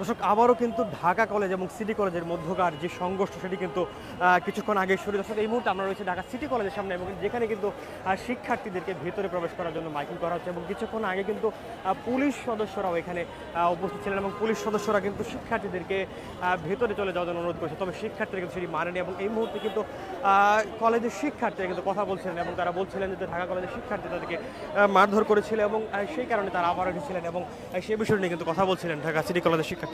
দর্শক আবারও কিন্তু ঢাকা কলেজ এবং সিটি কলেজের মধ্যকার যে সংঘর্ষ সেটি কিন্তু কিছুক্ষণ আগে শুরু। দর্শক এই মুহূর্তে আমরা রয়েছে ঢাকা সিটি কলেজের সামনে এবং যেখানে কিন্তু শিক্ষার্থীদেরকে ভেতরে প্রবেশ করার জন্য মাইকিং করা হচ্ছে এবং কিছুক্ষণ আগে কিন্তু পুলিশ সদস্যরাও এখানে উপস্থিত ছিলেন এবং পুলিশ সদস্যরা কিন্তু শিক্ষার্থীদেরকে ভেতরে চলে যাওয়ার জন্য অনুরোধ করেছে, তবে শিক্ষার্থীরা কিন্তু সেটি মানেনি এবং এই মুহূর্তে কিন্তু কলেজের শিক্ষার্থীরা কিন্তু কথা বলছিলেন এবং তারা বলছিলেন যে ঢাকা কলেজের শিক্ষার্থী তাদেরকে মারধর করেছিল এবং সেই কারণে তারা আবার এসেছিলেন এবং সেই বিষয় নিয়ে কিন্তু কথা বলছিলেন ঢাকা সিটি কলেজের শিক্ষার্থীরা।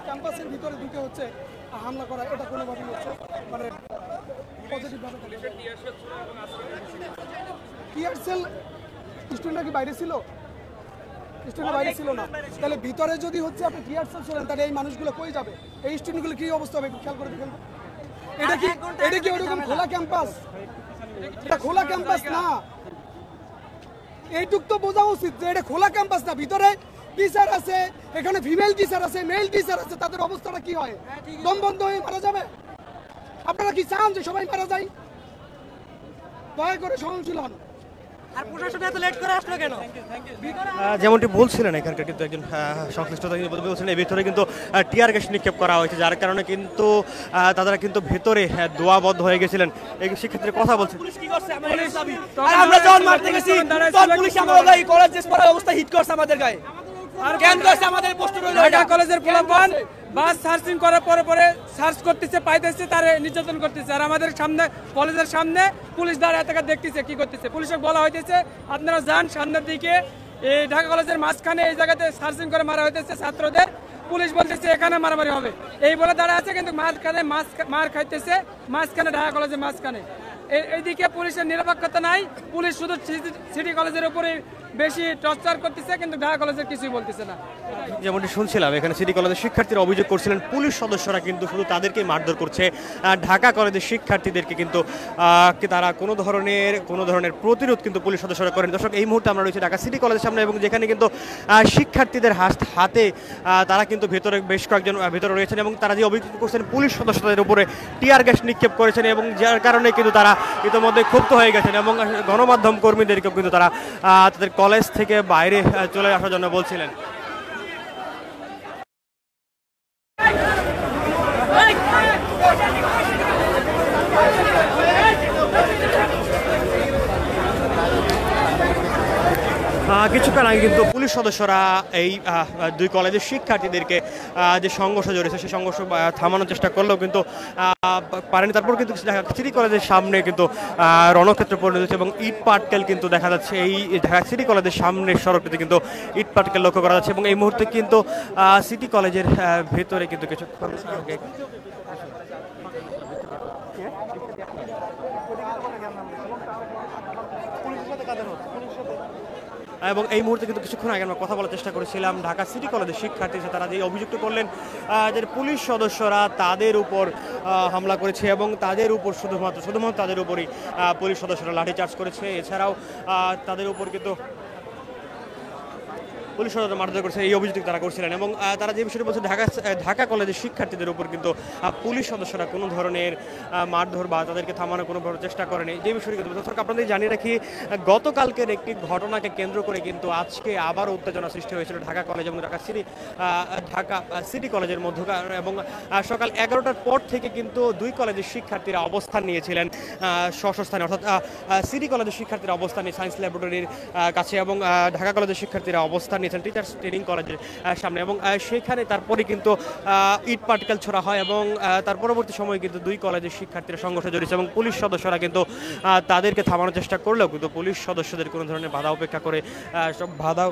ক্যাম্পাসের ভিতরে ঢুকে হচ্ছে হামলা করা, এটা কোনোভাবেই হচ্ছে মানে পজিটিভ ভাবে টিয়ার সেল স্টুডেন্টরা কি বাইরে ছিল? স্টুডেন্ট বাইরে ছিল না, তাহলে ভিতরে যদি হচ্ছে আপনি টিয়ার সেল ছিলেন তাহলে এই মানুষগুলো কই যাবে? এই স্টুডেন্টগুলো কি অবস্থা হবে একটু খেয়াল করে দেখেন। এটা কি ওরকম খোলা ক্যাম্পাস? এটা খোলা ক্যাম্পাস না, এইটুক তো বোঝা উচিত যে এটা খোলা ক্যাম্পাস না। ভিতরে টিচার আছে, এখানে ফিমেল টিচার আছে, মেল টিচার আছে, তাদের অবস্থাটা কি হয়? দম বন্ধ হয়ে মারা যাবে? আপনারা কি চান যে সবাই মারা যায়? দয়া করে সহনশীল হন। আর প্রশাসন এত লেট করে আসলো কেন? যেমনটি বলছিলেন এখানকার কিন্তু একজন সংশ্লিষ্ট বলছিলেন, এই ভিতরে কিন্তু টিয়ার গ্যাস নিক্ষেপ করা হয়েছে, যার কারণে কিন্তু তারা কিন্তু ভেতরে দোয়াবদ্ধ হয়ে গেছিলেন। এই শিক্ষার্থীর কথা বলছে, পুলিশ কি করছে? আমরা যখন মারতে গেছি তখন পুলিশ আমাদের গায়ে কলেজ ড্রেস পরা অবস্থা হিট করছে আমাদের গায়ে। আর কেন করছে? আমাদের পোস্টার হলো ঢাকা কলেজের পোলাপান বাস সার্চিং করার পরে সার্চ করতেছে, পাইতেছে, তারে নির্যাতন করতেছে। আর আমাদের সামনে কলেজের সামনে পুলিশ দাঁড়ায় থেকে দেখতেছে কি করতেছে। পুলিশকে বলা হইতেছে আপনারা যান সামনের দিকে, এই ঢাকা কলেজের মাঝখানে এই জায়গাতে সার্চিং করে মারা হইতেছে ছাত্রদের। পুলিশ বলতেছে এখানে মারামারি হবে এই বলে দাঁড়ায় আছে, কিন্তু মাঝখানে মার খাইতেছে, মাঝখানে ঢাকা কলেজের মাঝখানে। এইদিকে পুলিশের নিরপেক্ষতা নাই, পুলিশ শুধু সিটি কলেজের উপরে বেশি টর্চার করতেছে, কিন্তু ঢাকা কলেজের কিছুই বলতেছে না। যেমনটি শুনছিলাম এখানে সিটি কলেজের শিক্ষার্থীরা অভিযোগ করছিলেন পুলিশ সদস্যরা কিন্তু শুধু তাদেরকেই মারধর করছে, ঢাকা কলেজের শিক্ষার্থীদেরকে কিন্তু তারা কোনো ধরনের প্রতিরোধ কিন্তু পুলিশ সদস্যরা করেন। দর্শক এই মুহূর্তে আমরা রয়েছে ঢাকা সিটি কলেজের সামনে এবং যেখানে কিন্তু শিক্ষার্থীদের হাতে তারা কিন্তু ভেতরে বেশ কয়েকজন ভেতরে রয়েছেন এবং তারা যে অভিযোগ করছেন পুলিশ সদস্যদের উপরে টিয়ার গ্যাস নিক্ষেপ করেছেন এবং যার কারণে কিন্তু তারা ইতিমধ্যে ক্ষুব্ধ হয়ে গেছেন এবং গণমাধ্যম কর্মীদেরকেও কিন্তু তারা তাদের কলেজ থেকে বাইরে চলে আসার জন্য বলছিলেন। কিছুক্ষণ আগে কিন্তু পুলিশ সদস্যরা এই দুই কলেজের শিক্ষার্থীদেরকে যে সংঘর্ষ জড়িয়েছে সেই সংঘর্ষ থামানোর চেষ্টা করলেও কিন্তু পারেনি। তারপর কিন্তু সিটি কলেজের সামনে কিন্তু রণক্ষেত্র পরিণত হয়েছে এবং ইট পাটকেল কিন্তু দেখা যাচ্ছে এই ঢাকা সিটি কলেজের সামনের সড়কটিতে কিন্তু ইট পাটকেল লক্ষ্য করা যাচ্ছে এবং এই মুহূর্তে কিন্তু সিটি কলেজের ভেতরে কিন্তু কিছু এবং এই মুহূর্তে কিন্তু কিছুক্ষণ আগে আমরা কথা বলার চেষ্টা করেছিলাম ঢাকা সিটি কলেজের শিক্ষার্থী, তারা যে অভিযুক্ত করলেন যে পুলিশ সদস্যরা তাদের উপর হামলা করেছে এবং তাদের উপর শুধুমাত্র তাদের উপরই পুলিশ সদস্যরা লাঠিচার্জ করেছে, এছাড়াও তাদের উপর কিন্তু পুলিশ সদস্যরা মারধর করেছে এই অভিযোগ তারা করছিলেন এবং তারা যে বিষয়টি বলছে ঢাকা কলেজের শিক্ষার্থীদের উপর কিন্তু পুলিশ সদস্যরা কোনো ধরনের মারধর বা তাদেরকে থামানোর কোনো চেষ্টা করেনি, যে বিষয়টি কিন্তু আপনাদের জানিয়ে রাখি গতকালকের একটি ঘটনাকে কেন্দ্র করে কিন্তু আজকে আবারও উত্তেজনা সৃষ্টি হয়েছিল ঢাকা কলেজ এবং ঢাকা সিটি কলেজের মধ্যকার এবং সকাল 11টার পর থেকে কিন্তু দুই কলেজের শিক্ষার্থীরা অবস্থান নিয়েছিলেন স্বস্থানে, অর্থাৎ সিটি কলেজের শিক্ষার্থীরা অবস্থান নিয়ে সায়েন্স ল্যাবরেটরির কাছে এবং ঢাকা কলেজের শিক্ষার্থীরা অবস্থান নিয়েছেন টিচার্স ট্রেনিং কলেজের সামনে এবং সেখানে তারপরে কিন্তু ইট পাটকেল ছোড়া হয় এবং তার পরবর্তী সময়ে কিন্তু দুই কলেজের শিক্ষার্থীরা সংঘর্ষে জড়িয়েছে এবং পুলিশ সদস্যরা কিন্তু তাদেরকে থামানোর চেষ্টা করলেও কিন্তু পুলিশ সদস্যদের কোনো ধরনের বাধা উপেক্ষা করে সব বাধা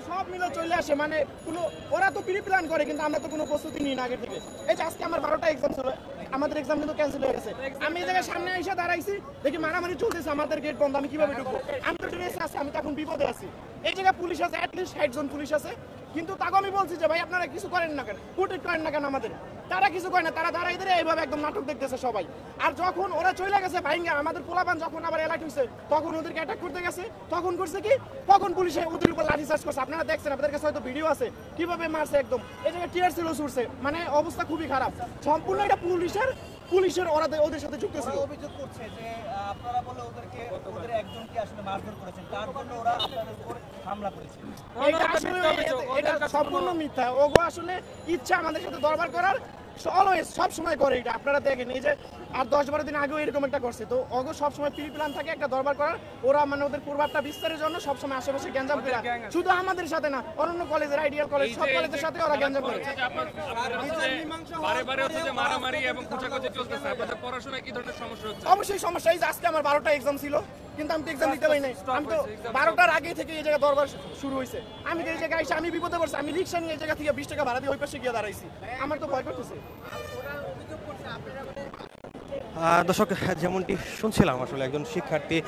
সব মিলে চলে আসে, মানে কোনো ওরা তো প্রি প্ল্যান করে কিন্তু আমরা তো কোনো প্রস্তুতি নিই না আগে থেকে। এই যে আজকে আমার 12টা এক্সাম ছিল, আমাদের এক্সাম কিন্তু ক্যান্সেল হয়ে গেছে। আমি এই জায়গায় সামনে এসে দাঁড়াইছি, দেখি মারামারি চলতেছে, আমাদের গেট বন্ধ, আমি কিভাবে ঢুকবো? আমি তো ড্রেসে আছি, আমি তো এখন বিপদে আছি। এই জায়গায় পুলিশ আছে, অ্যাটলিস্ট 60 জন পুলিশ আছে, কিন্তু তাকে আমি বলছি যে ভাই আপনারা কিছু করেন না কেন, প্রোটেক্ট করেন না কেন আমাদের? তারা কিছু করে না, তারা দাঁড়াই ধরে এইভাবে একদম নাটক দেখতেছে সবাই। আর যখন ওরা চলে গেছে ভাইঙ্গা, আমাদের পোলাপান যখন আবার এলার্ট হয়েছে তখন ওদেরকে অ্যাটাক করতে গেছে, তখন করছে কি, তখন পুলিশে ওদের উপর লাঠি চার্জ করছে। আপনারা দেখছেন, আপনাদের কাছে হয়তো ভিডিও আছে কিভাবে মারছে, একদম এই জায়গায় টিয়ার সেল ছুটছে, মানে অবস্থা খুবই খারাপ। সম্পূর্ণ এটা পুলিশের ওদের সাথে যুক্ত ছিল। অভিযোগ করছে যে আপনারা বলে ওদের একজনকে আসলে মারধর করেছেন, তার জন্য ওরা আপনাদের উপর হামলা করেছে। এটা আসলে এটা সম্পূর্ণ মিথ্যা। ওগো আসলে ইচ্ছা আমাদের সাথে দরবার করার অলওয়েজ সব সময় করে এটা। আপনারা দেখেন এই যে আর 10-12 দিন আগেও এরকম একটা করছে। তো ওগো সব সময় প্রি প্ল্যান থাকে একটা দরবার করার। ওরা মানে ওদের প্রভাবটা বিস্তারের জন্য সব সময় আশেপাশে গ্যাঞ্জাম করে। শুধু আমাদের সাথে না, অন্য কলেজের আইডিয়াল কলেজ সব কলেজের সাথে ওরা গ্যাঞ্জাম করে। বারে বারে হচ্ছে যে মারামারি এবং খোঁচাখুচি চলতেছে, আপনাদের পড়াশোনায় কি ধরনের সমস্যা হচ্ছে? অবশ্যই সমস্যা। এই যে আজকে আমার 12টা এক্সাম ছিল, কিন্তু আমি তো এক্সাম দিতে পারি নাই। আমি তো 12টার আগে থেকে এই জায়গায় দরবার শুরু হয়েছে। আমি তো এই জায়গায় এসে আমি বিপদে পড়ছি। আমি রিক্সা নিয়ে এই জায়গা থেকে 20 টাকা ভাড়া দিয়ে ওই পাশে গিয়ে দাঁড়াইছি। আমার তো ভয় করতেছে। দর্শক, যেমনটি শুনছিলাম আসলে একজন শিক্ষার্থী,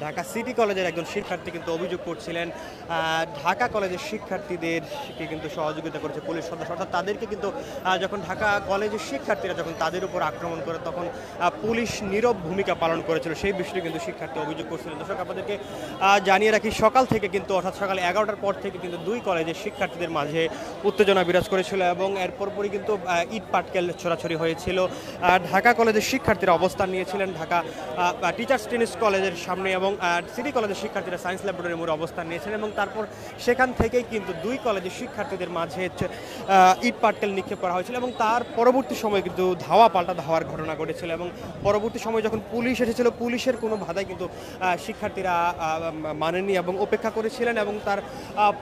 ঢাকা সিটি কলেজের একজন শিক্ষার্থী কিন্তু অভিযোগ করছিলেন ঢাকা কলেজের শিক্ষার্থীদেরকে কিন্তু সহযোগিতা করেছে পুলিশ সদস্য, অর্থাৎ তাদেরকে কিন্তু যখন ঢাকা কলেজের শিক্ষার্থীরা যখন তাদের উপর আক্রমণ করে তখন পুলিশ নীরব ভূমিকা পালন করেছিল, সেই বিষয়টি কিন্তু শিক্ষার্থী অভিযোগ করছিলেন। দর্শক, আপনাদেরকে জানিয়ে রাখি সকাল থেকে কিন্তু অর্থাৎ সকাল 11টার পর থেকে কিন্তু দুই কলেজের শিক্ষার্থীদের মাঝে উত্তেজনা বিরাজ করেছিল এবং এরপর পরই কিন্তু ইট পাটকেল ছোড়াছড়ি হয়েছিল। ঢাকা কলেজের শিক্ষার্থীরা অবস্থান নিয়েছিলেন ঢাকা টিচার্স ট্রেনিং কলেজের সামনে এবং সিটি কলেজের শিক্ষার্থীরা সায়েন্স ল্যাবরেটরির মোড়ে অবস্থান নিয়েছিলেন এবং তারপর সেখান থেকেই কিন্তু দুই কলেজের শিক্ষার্থীদের মাঝে ইট পাটকেল নিক্ষেপ করা হয়েছিল এবং তার পরবর্তী সময় কিন্তু ধাওয়া পাল্টা ধাওয়ার ঘটনা ঘটেছিল এবং পরবর্তী সময় যখন পুলিশ এসেছিল পুলিশের কোনো বাধাই কিন্তু শিক্ষার্থীরা মানেননি এবং উপেক্ষা করেছিলেন এবং তার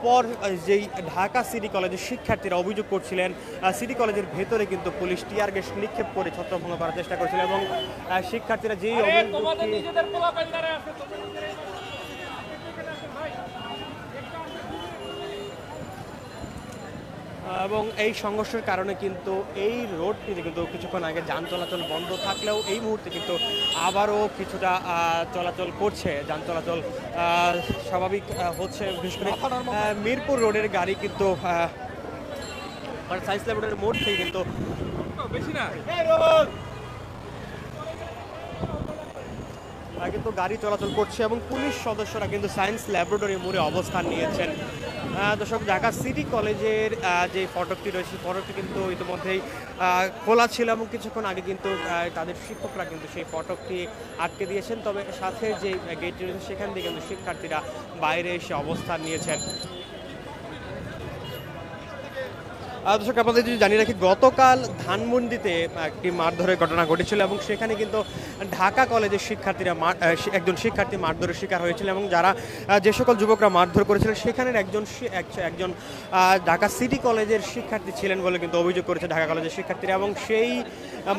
পর যেই ঢাকা সিটি কলেজের শিক্ষার্থীরা অভিযোগ করছিলেন সিটি কলেজের ভেতরে কিন্তু পুলিশ টিয়ার গ্যাস নিক্ষেপ করে ছত্রভঙ্গ করার চেষ্টা করেছিল এবং শিক্ষার্থীরা যেই এবং এই সংঘর্ষের কারণে কিন্তু এই রোডটিতে কিন্তু কিছুক্ষণ আগে যান চলাচল বন্ধ থাকলেও এই মুহূর্তে কিন্তু আবারও কিছুটা চলাচল করছে, যান চলাচল স্বাভাবিক হচ্ছে। বিশেষ করে মিরপুর রোডের গাড়ি কিন্তু সায়েন্স ল্যাবরেটরির মোড় থেকে কিন্তু বেশি না কিন্তু গাড়ি চলাচল করছে এবং পুলিশ সদস্যরা কিন্তু সায়েন্স ল্যাবরেটরি মোড়ে অবস্থান নিয়েছেন। দর্শক, ঢাকা সিটি কলেজের যে ফটকটি রয়েছে ফটকটি কিন্তু ইতিমধ্যেই খোলা ছিল এবং কিছুক্ষণ আগে কিন্তু তাদের শিক্ষকরা কিন্তু সেই ফটকটি আটকে দিয়েছেন, তবে সাথে যে গেটটি রয়েছে সেখান থেকে কিন্তু শিক্ষার্থীরা বাইরে এসে অবস্থান নিয়েছেন। দর্শক, আপনাদের যদি জানিয়ে রাখি গতকাল ধানমন্ডিতে একটি মারধরের ঘটনা ঘটেছিল এবং সেখানে কিন্তু ঢাকা কলেজের শিক্ষার্থীরা একজন শিক্ষার্থী মারধরের শিকার হয়েছিল এবং যারা যে সকল যুবকরা মারধর করেছিলেন সেখানের একজন ঢাকা সিটি কলেজের শিক্ষার্থী ছিলেন বলে কিন্তু অভিযোগ করেছে ঢাকা কলেজের শিক্ষার্থীরা এবং সেই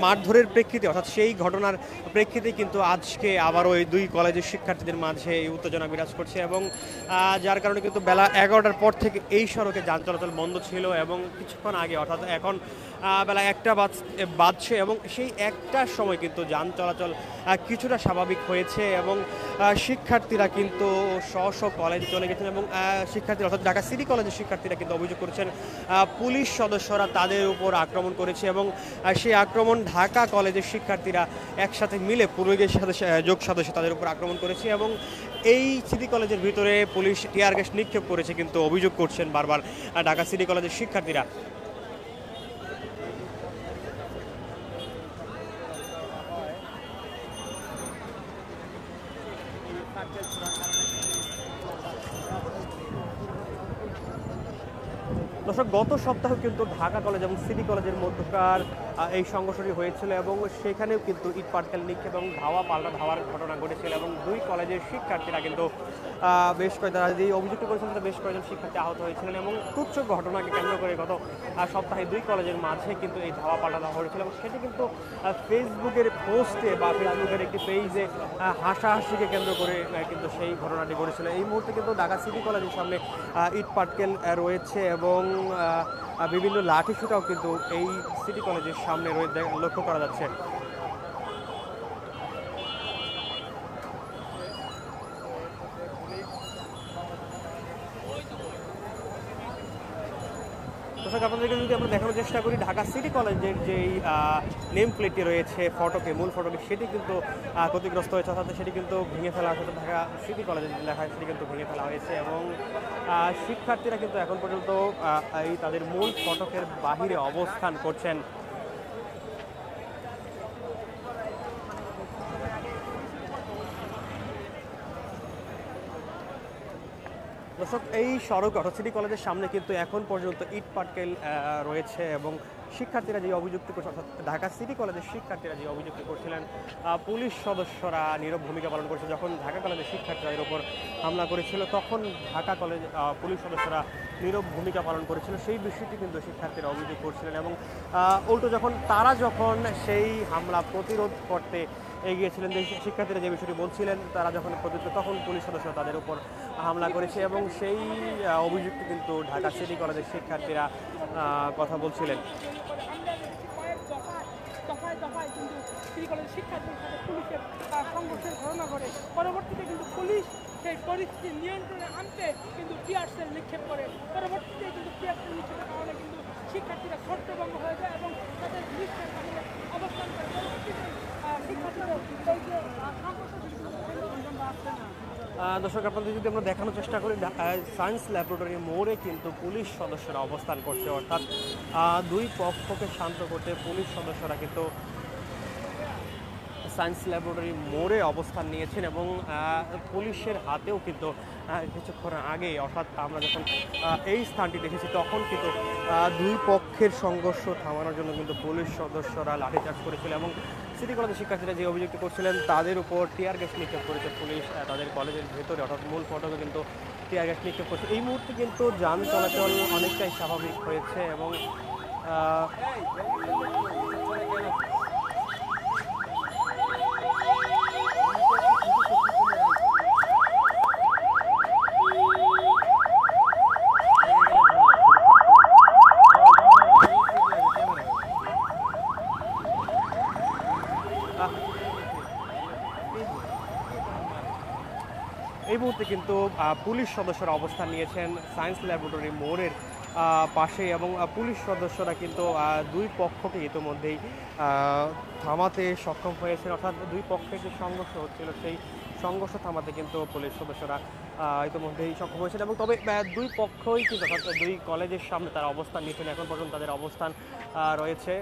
মারধরের প্রেক্ষিতে অর্থাৎ সেই ঘটনার প্রেক্ষিতে কিন্তু আজকে আবারও এই দুই কলেজের শিক্ষার্থীদের মাঝে এই উত্তেজনা বিরাজ করছে এবং যার কারণে কিন্তু বেলা 11টার পর থেকে এই সড়কে যান চলাচল বন্ধ ছিল এবং কিছুক্ষণ আগে অর্থাৎ এখন বেলা 1টা বাজছে এবং সেই 1টার সময় কিন্তু যান চলাচল কিছুটা স্বাভাবিক হয়েছে এবং শিক্ষার্থীরা কিন্তু স্ব কলেজে চলে গেছেন এবং শিক্ষার্থীরা অর্থাৎ ঢাকা সিটি কলেজের শিক্ষার্থীরা কিন্তু অভিযোগ করেছেন পুলিশ সদস্যরা তাদের উপর আক্রমণ করেছে এবং সেই আক্রমণ ঢাকা কলেজের শিক্ষার্থীরা একসাথে মিলে পুলিশের সাথে যোগ সদস্য তাদের উপর আক্রমণ করেছে এবং এই সিটি কলেজের ভিতরে পুলিশ টিয়ার গ্যাস নিক্ষেপ করেছে কিন্তু অভিযোগ করছেন বারবার ঢাকা সিটি কলেজের শিক্ষার্থীরা। দর্শক, গত সপ্তাহে কিন্তু ঢাকা কলেজ এবং সিটি কলেজের মধ্যকার এই সংঘর্ষটি হয়েছিল এবং সেখানেও কিন্তু ইট পাটকেল নিক্ষেপ এবং ধাওয়া পাল্টা ধাওয়ার ঘটনা ঘটেছিল এবং দুই কলেজের শিক্ষার্থীরা কিন্তু বেশ তারা যে অভিযুক্ত করেছিলেন তারা বেশ কয়েকজন শিক্ষার্থী আহত হয়েছিলেন এবং তুচ্ছ ঘটনাকে কেন্দ্র করে গত সপ্তাহে দুই কলেজের মাঝে কিন্তু এই ধাওয়া পাল্টা ধাওয়া হয়েছিল এবং সেটি কিন্তু ফেসবুকের পোস্টে বা ফেসবুকের একটি পেজে হাসাহাসিকে কেন্দ্র করে কিন্তু সেই ঘটনাটি ঘটেছিল। এই মুহূর্তে কিন্তু ঢাকা সিটি কলেজের সামনে ইট পাটকেল রয়েছে এবং বিভিন্ন লাঠিসোঁটাও কিন্তু এই সিটি কলেজের সামনে লক্ষ্য করা যাচ্ছে। দর্শক, আপনাদেরকে যদি আমরা দেখানোর চেষ্টা করি ঢাকা সিটি কলেজের যেই নেম প্লেটটি রয়েছে ফটকে মূল ফটকে সেটি কিন্তু ক্ষতিগ্রস্ত হয়েছে, অর্থাৎ সেটি কিন্তু ভেঙে ফেলা হয়েছে। ঢাকা সিটি কলেজের লেখা সেটি কিন্তু ভেঙে ফেলা হয়েছে এবং শিক্ষার্থীরা কিন্তু এখন পর্যন্ত এই তাদের মূল ফটকের বাহিরে অবস্থান করছেন। দর্শক, এই সড়ক অর্থাৎ সিটি কলেজের সামনে কিন্তু এখন পর্যন্ত ইট পাটকেল রয়েছে এবং শিক্ষার্থীরা যে অভিযুক্ত করছে, অর্থাৎ ঢাকা সিটি কলেজের শিক্ষার্থীরা যে অভিযুক্ত করছিলেন পুলিশ সদস্যরা নীরব ভূমিকা পালন করেছে। যখন ঢাকা কলেজের শিক্ষার্থীদের উপর হামলা করেছিল তখন ঢাকা কলেজ পুলিশ সদস্যরা নীরব ভূমিকা পালন করেছিল, সেই বিষয়টি কিন্তু শিক্ষার্থীরা অভিযোগ করছিলেন। এবং উল্টো যখন সেই হামলা প্রতিরোধ করতে এগিয়েছিলেন, যে শিক্ষার্থীরা যে বিষয়টি বলছিলেন তারা যখন প্রতিরোধ, তখন পুলিশ সদস্যরা তাদের উপর হামলা করেছে এবং সেই অভিযুক্ত কিন্তু ঢাকা সিটি কলেজের শিক্ষার্থীরা কথা বলছিলেন। দফায় দফায় কিন্তু সিটি কলেজের শিক্ষার্থীদের সাথে পুলিশের সংঘর্ষের ঘটনা ঘটে। পরবর্তীতে কিন্তু পুলিশ সেই পরিস্থিতি নিয়ন্ত্রণে আনতে কিন্তু টিয়ার সেল নিক্ষেপ করে। পরবর্তীতে কিন্তু টিয়ার সেল নিক্ষেপের কারণে কিন্তু শিক্ষার্থীরা ছত্রভঙ্গ হয়ে যায় এবং তাদের পুলিশের সামনে অবস্থান করে। পরবর্তীতে শিক্ষার্থীরা এই যে সংঘর্ষ আসছে না। দর্শক, আপনাদের যদি আমরা দেখানোর চেষ্টা করি, সায়েন্স ল্যাবরেটরি মোড়ে কিন্তু পুলিশ সদস্যরা অবস্থান করছে, অর্থাৎ দুই পক্ষকে শান্ত করতে পুলিশ সদস্যরা কিন্তু সায়েন্স ল্যাবরেটরি মোড়ে অবস্থান নিয়েছেন এবং পুলিশের হাতেও কিন্তু কিছুক্ষণ আগে, অর্থাৎ আমরা যখন এই স্থানটি দেখেছি তখন কিন্তু দুই পক্ষের সংঘর্ষ থামানোর জন্য কিন্তু পুলিশ সদস্যরা লাঠিচার্জ করেছিল এবং সিটি কলেজের শিক্ষার্থীরা যে অভিযুক্ত করছিলেন তাদের উপর টিয়ার গ্যাস নিক্ষেপ করেছে পুলিশ তাদের কলেজের ভেতরে, অর্থাৎ মূল ফটকে কিন্তু টিয়ার গ্যাস নিক্ষেপ করছে। এই মুহূর্তে কিন্তু যান চলাচল অনেকটাই স্বাভাবিক হয়েছে এবং এই মুহূর্তে কিন্তু পুলিশ সদস্যরা অবস্থান নিয়েছেন সায়েন্স ল্যাবরেটরি মোড়ের পাশে এবং পুলিশ সদস্যরা কিন্তু দুই পক্ষকে ইতিমধ্যেই থামাতে সক্ষম হয়েছেন, অর্থাৎ দুই পক্ষের যে সংঘর্ষ হচ্ছিল সেই সংঘর্ষ থামাতে কিন্তু পুলিশ সদস্যরা ইতিমধ্যেই সক্ষম হয়েছেন। এবং তবে দুই পক্ষই কিন্তু, অর্থাৎ দুই কলেজের সামনে তারা অবস্থান নিয়েছেন, এখন পর্যন্ত তাদের অবস্থান রয়েছে।